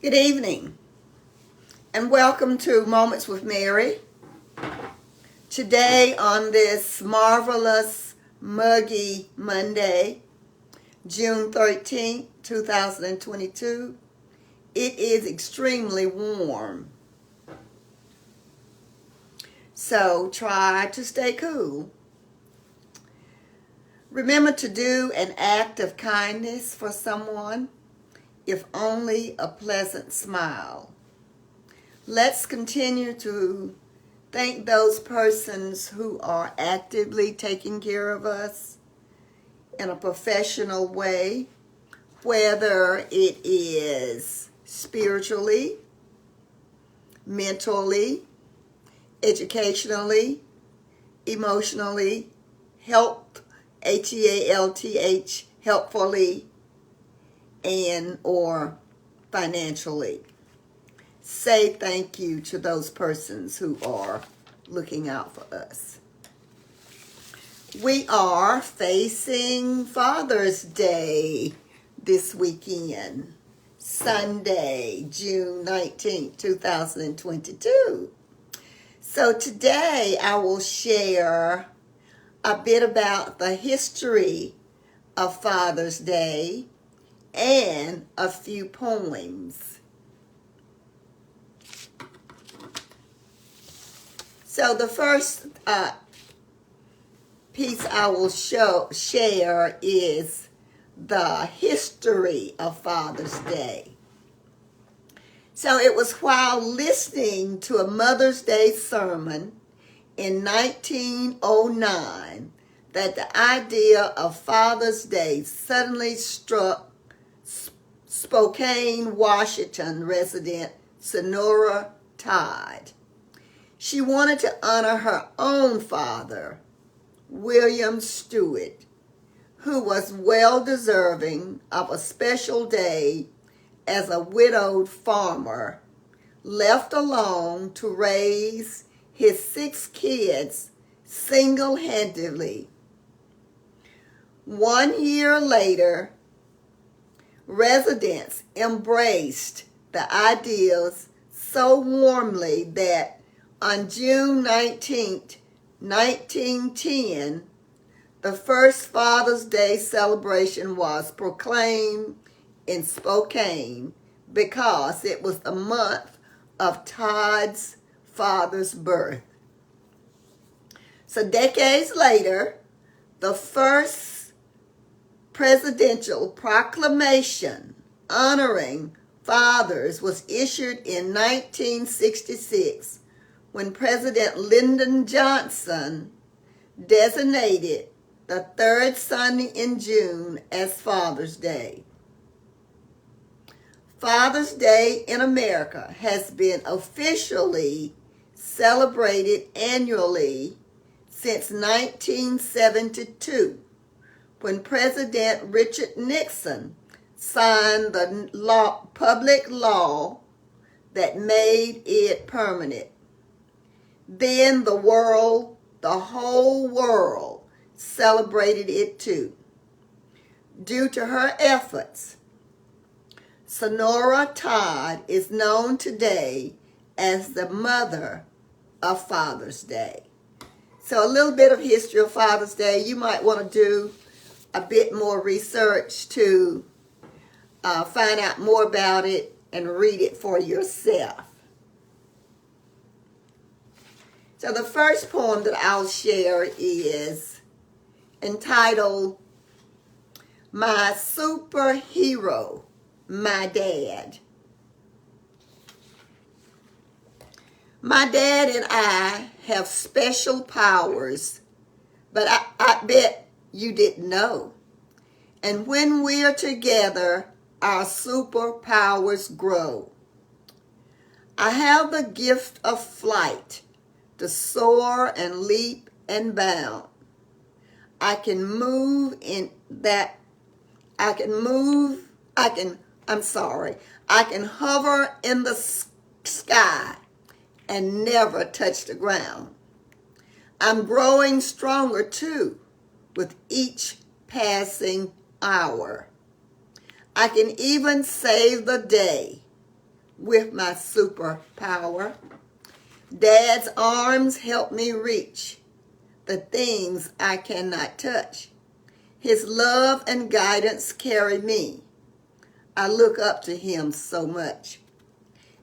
Good evening, and welcome to Moments with Mary. Today, on this marvelous, muggy Monday, June 13th, 2022, it is extremely warm. So try to stay cool. Remember to do an act of kindness for someone, if only a pleasant smile. Let's continue to thank those persons who are actively taking care of us in a professional way, whether it is spiritually, mentally, educationally, emotionally, H-E-A-L-T-H, helpfully, and or financially. Say thank you to those persons who are looking out for us. We are facing Father's Day this weekend, Sunday, June 19th, 2022. So today I will share a bit about the history of Father's Day and a few poems. So the first piece I will share is the history of Father's Day. So it was while listening to a Mother's Day sermon in 1909 that the idea of Father's Day suddenly struck Spokane, Washington resident Sonora Todd. She wanted to honor her own father, William Stewart, who was well deserving of a special day as a widowed farmer left alone to raise his 6 kids single-handedly. 1 year later, residents embraced the ideas so warmly that on June 19, 1910, the first Father's Day celebration was proclaimed in Spokane because it was the month of Todd's father's birth. So decades later, the first presidential proclamation honoring fathers was issued in 1966 when President Lyndon Johnson designated the 3rd Sunday in June as Father's Day. Father's Day in America has been officially celebrated annually since 1972, when President Richard Nixon signed the public law that made it permanent. Then the whole world celebrated it too. Due to her efforts, Sonora Todd is known today as the mother of Father's Day. So a little bit of history of Father's Day. You might want to do a bit more research to find out more about it and read it for yourself. So the first poem that I'll share is entitled, My Superhero, My Dad. My dad and I have special powers, but I bet you didn't know. And when we're together, our superpowers grow. I have the gift of flight, to soar and leap and bound. I can hover in the sky and never touch the ground. I'm growing stronger too with each passing hour. I can even save the day with my superpower. Dad's arms help me reach the things I cannot touch. His love and guidance carry me. I look up to him so much.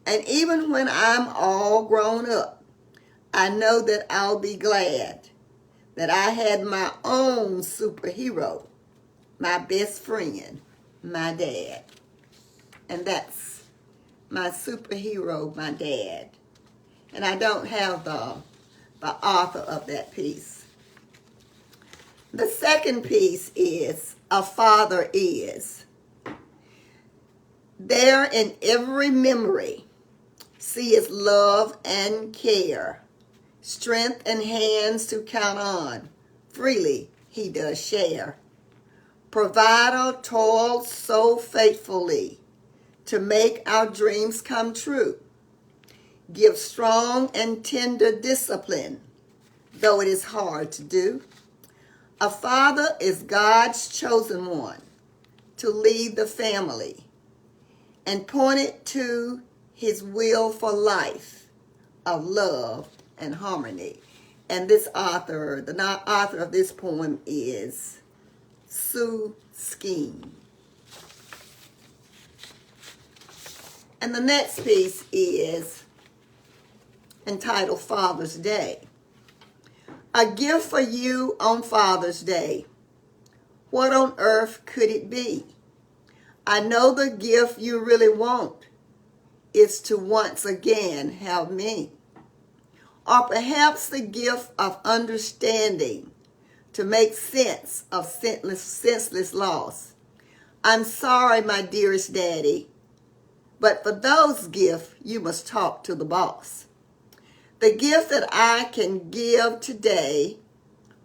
And even when I'm all grown up, I know that I'll be glad that I had my own superhero, my best friend, my dad. And that's my superhero, my dad. And I don't have the author of that piece. The second piece is A Father Is. There in every memory, see his love and care, strength and hands to count on, freely he does share. Provider toiled so faithfully to make our dreams come true. Give strong and tender discipline, though it is hard to do. A father is God's chosen one to lead the family and point it to his will for life of love and harmony. And this author, the author of this poem is Sue Skeen. And the next piece is entitled Father's Day. A gift for you on Father's Day. What on earth could it be? I know the gift you really want is to once again have me. Or perhaps the gift of understanding to make sense of senseless loss. I'm sorry, my dearest daddy, but for those gifts, you must talk to the boss. The gift that I can give today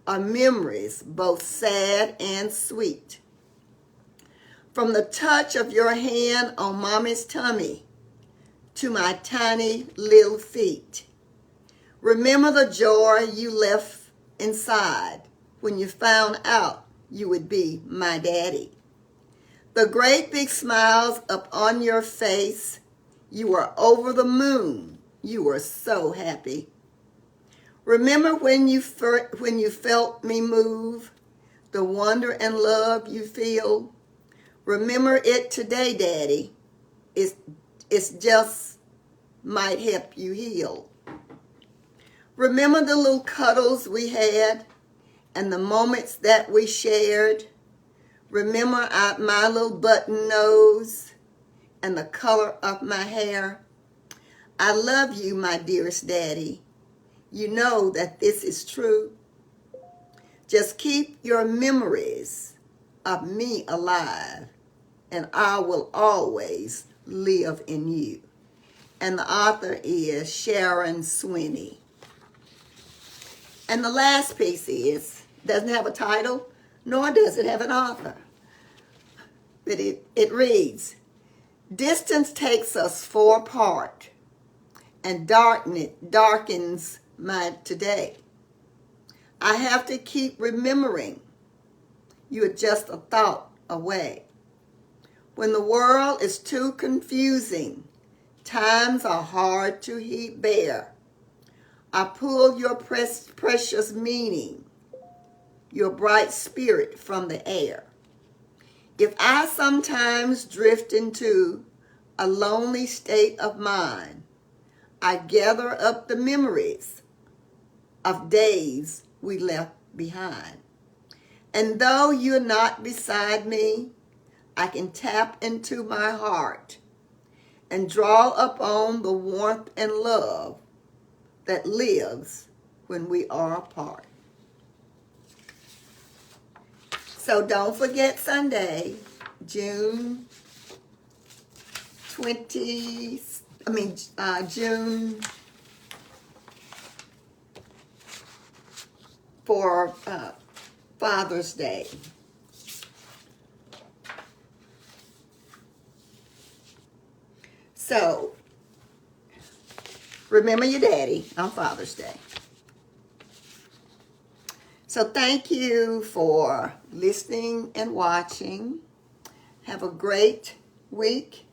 are memories, both sad and sweet. From the touch of your hand on mommy's tummy to my tiny little feet. Remember the joy you left inside when you found out you would be my daddy. The great big smiles up on your face. You were over the moon. You were so happy. Remember when you felt me move, the wonder and love you feel. Remember it today, Daddy. It's just might help you heal. Remember the little cuddles we had and the moments that we shared. Remember my little button nose and the color of my hair. I love you, my dearest daddy. You know that this is true. Just keep your memories of me alive, and I will always live in you. And the author is Sharon Sweeney. And the last piece doesn't have a title, nor does it have an author. But it reads, distance takes us far apart and darkens my today. I have to keep remembering you're just a thought away. When the world is too confusing, times are hard to bear. I pull your precious meaning, your bright spirit from the air. If I sometimes drift into a lonely state of mind, I gather up the memories of days we left behind. And though you're not beside me, I can tap into my heart and draw upon the warmth and love that lives when we are apart. So don't forget Sunday, June for Father's Day. So, remember your daddy on Father's Day. So thank you for listening and watching. Have a great week,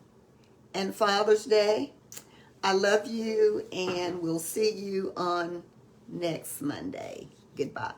and Father's Day. I love you, and we'll see you on next Monday. Goodbye.